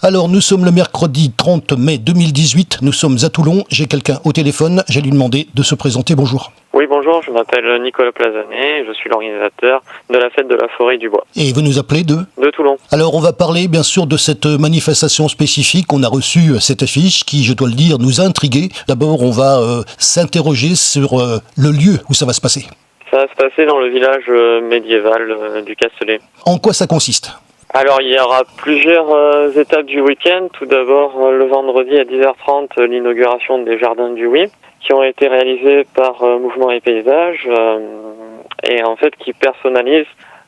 Alors, nous sommes le mercredi 30 mai 2018, nous sommes à Toulon, j'ai quelqu'un au téléphone, j'ai lui demandé de se présenter, bonjour. Oui, bonjour, je m'appelle Nicolas Plazanet, je suis l'organisateur de la fête de la forêt du bois. Et vous nous appelez de Toulon. Alors, on va parler bien sûr de cette manifestation spécifique, on a reçu cette affiche qui, je dois le dire, nous a intrigués. D'abord, on va s'interroger sur le lieu où ça va se passer. Ça va se passer dans le village médiéval du Castellet. En quoi ça consiste ? Alors, il y aura plusieurs étapes du week-end. Tout d'abord, le vendredi à 10h30, l'inauguration des jardins du Oui, qui ont été réalisés par Mouvement et Paysages, et en fait qui personnalisent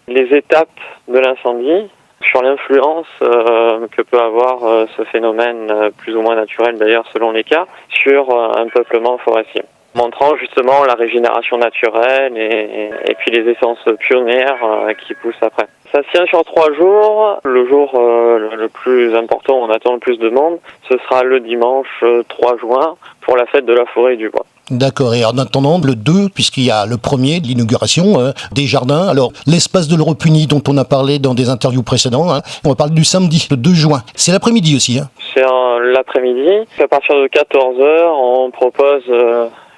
les étapes de l'incendie sur l'influence que peut avoir ce phénomène plus ou moins naturel d'ailleurs selon les cas, sur un peuplement forestier. Montrant justement la régénération naturelle et puis les essences pionnières qui poussent après. Ça se tient sur 3 jours. Le jour le plus important, où on attend le plus de monde, ce sera le dimanche 3 juin pour la fête de la forêt et du bois. D'accord, et en attendant le 2, puisqu'il y a le premier de l'inauguration des jardins. Alors, l'espace de l'Europuni dont on a parlé dans des interviews précédentes, on va parler du samedi, le 2 juin. C'est l'après-midi aussi. C'est l'après-midi. À partir de 14h, on propose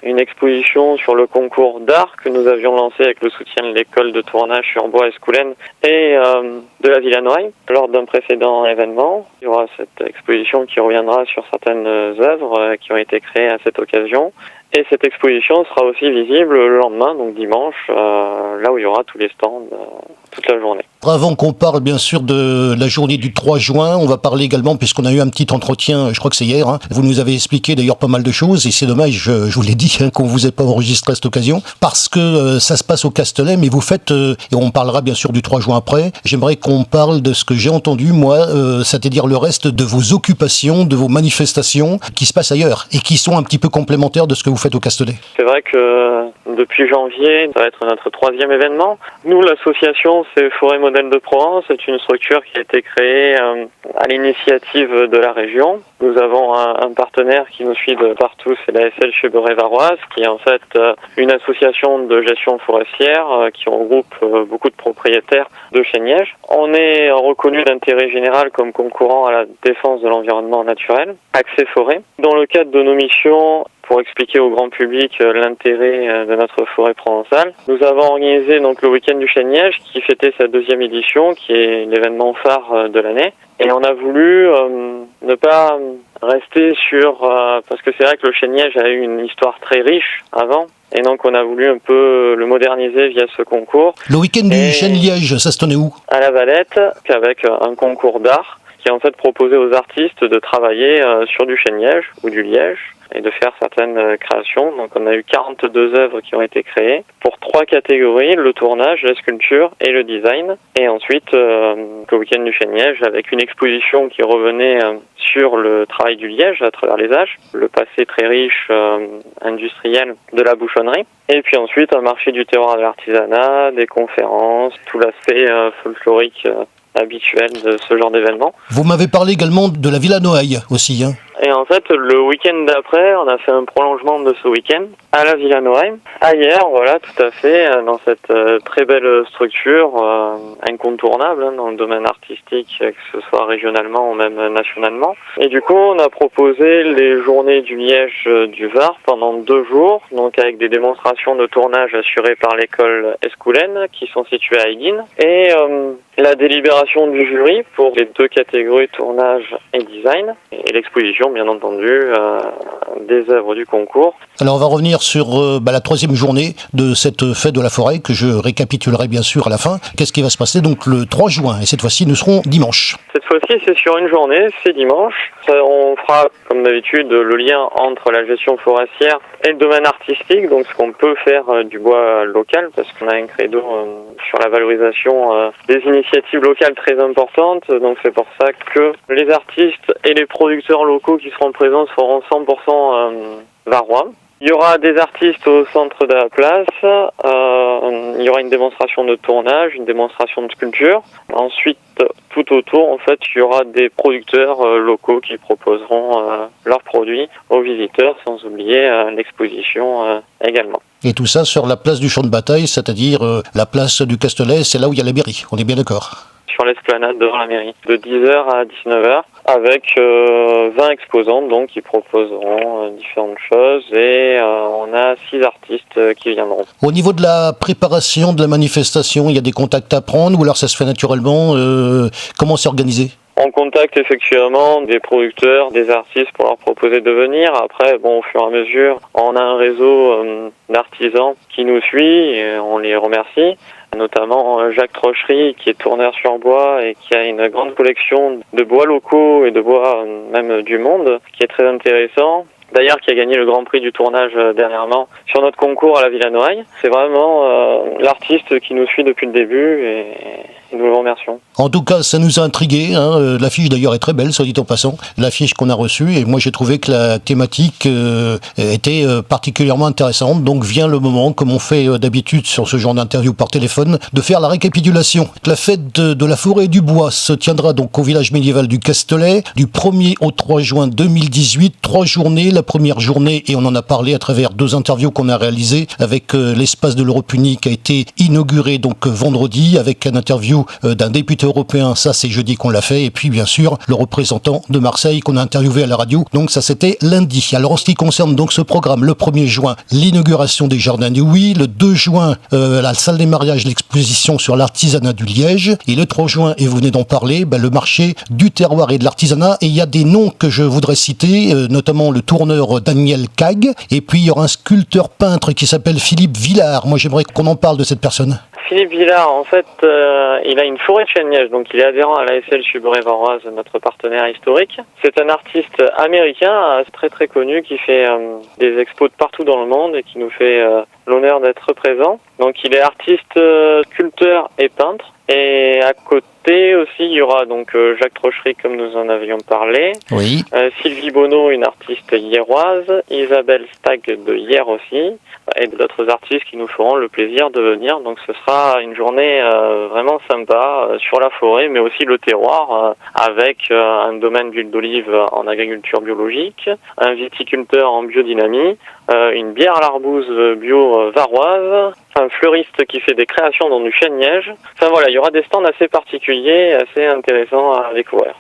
une exposition sur le concours d'art que nous avions lancé avec le soutien de l'école de tournage sur Bois Escoulen et de la Villa Noailles lors d'un précédent événement. Il y aura cette exposition qui reviendra sur certaines œuvres qui ont été créées à cette occasion. Et cette exposition sera aussi visible le lendemain, donc dimanche, là où il y aura tous les stands toute la journée. Avant qu'on parle bien sûr de la journée du 3 juin, on va parler également, puisqu'on a eu un petit entretien, je crois que c'est hier, vous nous avez expliqué d'ailleurs pas mal de choses, et c'est dommage, je vous l'ai dit, qu'on vous ait pas enregistré à cette occasion, parce que ça se passe au Castellet, mais vous faites, et on parlera bien sûr du 3 juin après, j'aimerais qu'on parle de ce que j'ai entendu, moi, c'est-à-dire le reste de vos occupations, de vos manifestations qui se passent ailleurs, et qui sont un petit peu complémentaires de ce que vous faites au Castellet. C'est vrai que depuis janvier, ça va être notre 3e événement. Nous, l'association, c'est Forêt Modèle de Provence. C'est une structure qui a été créée à l'initiative de la région. Nous avons un partenaire qui nous suit de partout, c'est la SL Cheberey-Varoise, qui est en fait une association de gestion forestière qui regroupe beaucoup de propriétaires de chênes-lièges. On est reconnu d'intérêt général comme concurrent à la défense de l'environnement naturel, Accès Forêt. Dans le cadre de nos missions, pour expliquer au grand public l'intérêt de notre forêt provençale, nous avons organisé donc le week-end du chêne-liège qui fêtait sa 2e édition, qui est l'événement phare de l'année. Et on a voulu ne pas rester sur... parce que c'est vrai que le chêne-liège a eu une histoire très riche avant. Et donc on a voulu un peu le moderniser via ce concours. Le week-end du chêne-liège, ça se tenait où ? À la Valette, avec un concours d'art qui en fait proposait aux artistes de travailler sur du chêne-liège ou du liège et de faire certaines créations. Donc on a eu 42 œuvres qui ont été créées pour 3 catégories, le tournage, la sculpture et le design. Et ensuite, le week-end du chêne-liège avec une exposition qui revenait sur le travail du liège à travers les âges, le passé très riche industriel de la bouchonnerie. Et puis ensuite un marché du terroir de l'artisanat, des conférences, tout l'aspect folklorique habituel de ce genre d'événement. Vous m'avez parlé également de la Villa Noailles aussi. Et en fait, le week-end d'après, on a fait un prolongement de ce week-end à la Villa Noailles. Ailleurs, voilà, tout à fait, dans cette très belle structure incontournable dans le domaine artistique, que ce soit régionalement ou même nationalement. Et du coup, on a proposé les journées du liège du Var pendant 2 jours, donc avec des démonstrations de tournage assurées par l'école Escoulen, qui sont situées à Aiguines, et la délibération du jury pour les 2 catégories tournage et design, et l'exposition bien entendu des œuvres du concours. Alors on va revenir sur la 3e journée de cette fête de la forêt que je récapitulerai bien sûr à la fin. Qu'est-ce qui va se passer donc le 3 juin et cette fois-ci nous serons dimanche. Cette fois-ci c'est sur une journée, c'est dimanche. On fera comme d'habitude le lien entre la gestion forestière et le domaine artistique, donc ce qu'on peut faire du bois local parce qu'on a un credo sur la valorisation des initiatives locales très importantes, donc c'est pour ça que les artistes et les producteurs locaux qui seront présents seront 100% varois. Il y aura des artistes au centre de la place, il y aura une démonstration de tournage, une démonstration de sculpture. Ensuite, tout autour, en fait, il y aura des producteurs locaux qui proposeront leurs produits aux visiteurs, sans oublier l'exposition également. Et tout ça sur la place du champ de bataille, c'est-à-dire la place du Castellet, c'est là où il y a la mairie, on est bien d'accord ? sur l'esplanade devant la mairie, de 10h à 19h, avec 20 exposants donc qui proposeront différentes choses et on a 6 artistes qui viendront. Au niveau de la préparation de la manifestation, il y a des contacts à prendre ou alors ça se fait naturellement? Comment c'est organisé? On contacte effectivement des producteurs, des artistes pour leur proposer de venir. Après, au fur et à mesure, on a un réseau d'artisans qui nous suit et on les remercie. Notamment Jacques Trochery qui est tourneur sur bois et qui a une grande collection de bois locaux et de bois même du monde, qui est très intéressant. D'ailleurs, qui a gagné le Grand Prix du tournage dernièrement sur notre concours à la Villa Noailles. C'est vraiment l'artiste qui nous suit depuis le début et nous le remercions. En tout cas, ça nous a intrigués. L'affiche d'ailleurs est très belle, soit dit en passant. L'affiche qu'on a reçue, et moi j'ai trouvé que la thématique était particulièrement intéressante. Donc vient le moment, comme on fait d'habitude sur ce genre d'interview par téléphone, de faire la récapitulation. La fête de la forêt et du bois se tiendra donc au village médiéval du Castelet du 1er au 3 juin 2018. 3 journées. La première journée, et on en a parlé à travers 2 interviews qu'on a réalisées avec l'espace de l'Europe Unie qui a été inauguré donc vendredi avec une interview d'un député européen, ça c'est jeudi qu'on l'a fait, et puis bien sûr le représentant de Marseille qu'on a interviewé à la radio, donc ça c'était lundi. Alors en ce qui concerne donc ce programme, le 1er juin, l'inauguration des Jardins du Oui, le 2 juin, la salle des mariages, l'exposition sur l'artisanat du Liège, et le 3 juin, et vous venez d'en parler, le marché du terroir et de l'artisanat, et il y a des noms que je voudrais citer, notamment le tourneur Daniel Cag, et puis il y aura un sculpteur peintre qui s'appelle Philippe Villard. Moi j'aimerais qu'on en parle de cette personne. Philippe Villard, en fait, il a une forêt de chêne-liège, donc il est adhérent à l'ASL Subré-Varoise, notre partenaire historique. C'est un artiste américain très très connu qui fait des expos de partout dans le monde et qui nous fait l'honneur d'être présent. Donc il est artiste, sculpteur et peintre. Et à côté aussi, il y aura donc Jacques Trochery, comme nous en avions parlé. Oui. Sylvie Bonneau, une artiste hieroise. Isabelle Stag de Hier aussi. Et d'autres artistes qui nous feront le plaisir de venir. Donc ce sera une journée vraiment sympa sur la forêt, mais aussi le terroir, avec un domaine d'huile d'olive en agriculture biologique, un viticulteur en biodynamie, une bière à l'arbouze bio varoise, un fleuriste qui fait des créations dans du chêne-liège. Enfin voilà, il y aura des stands assez particuliers, assez intéressants à découvrir.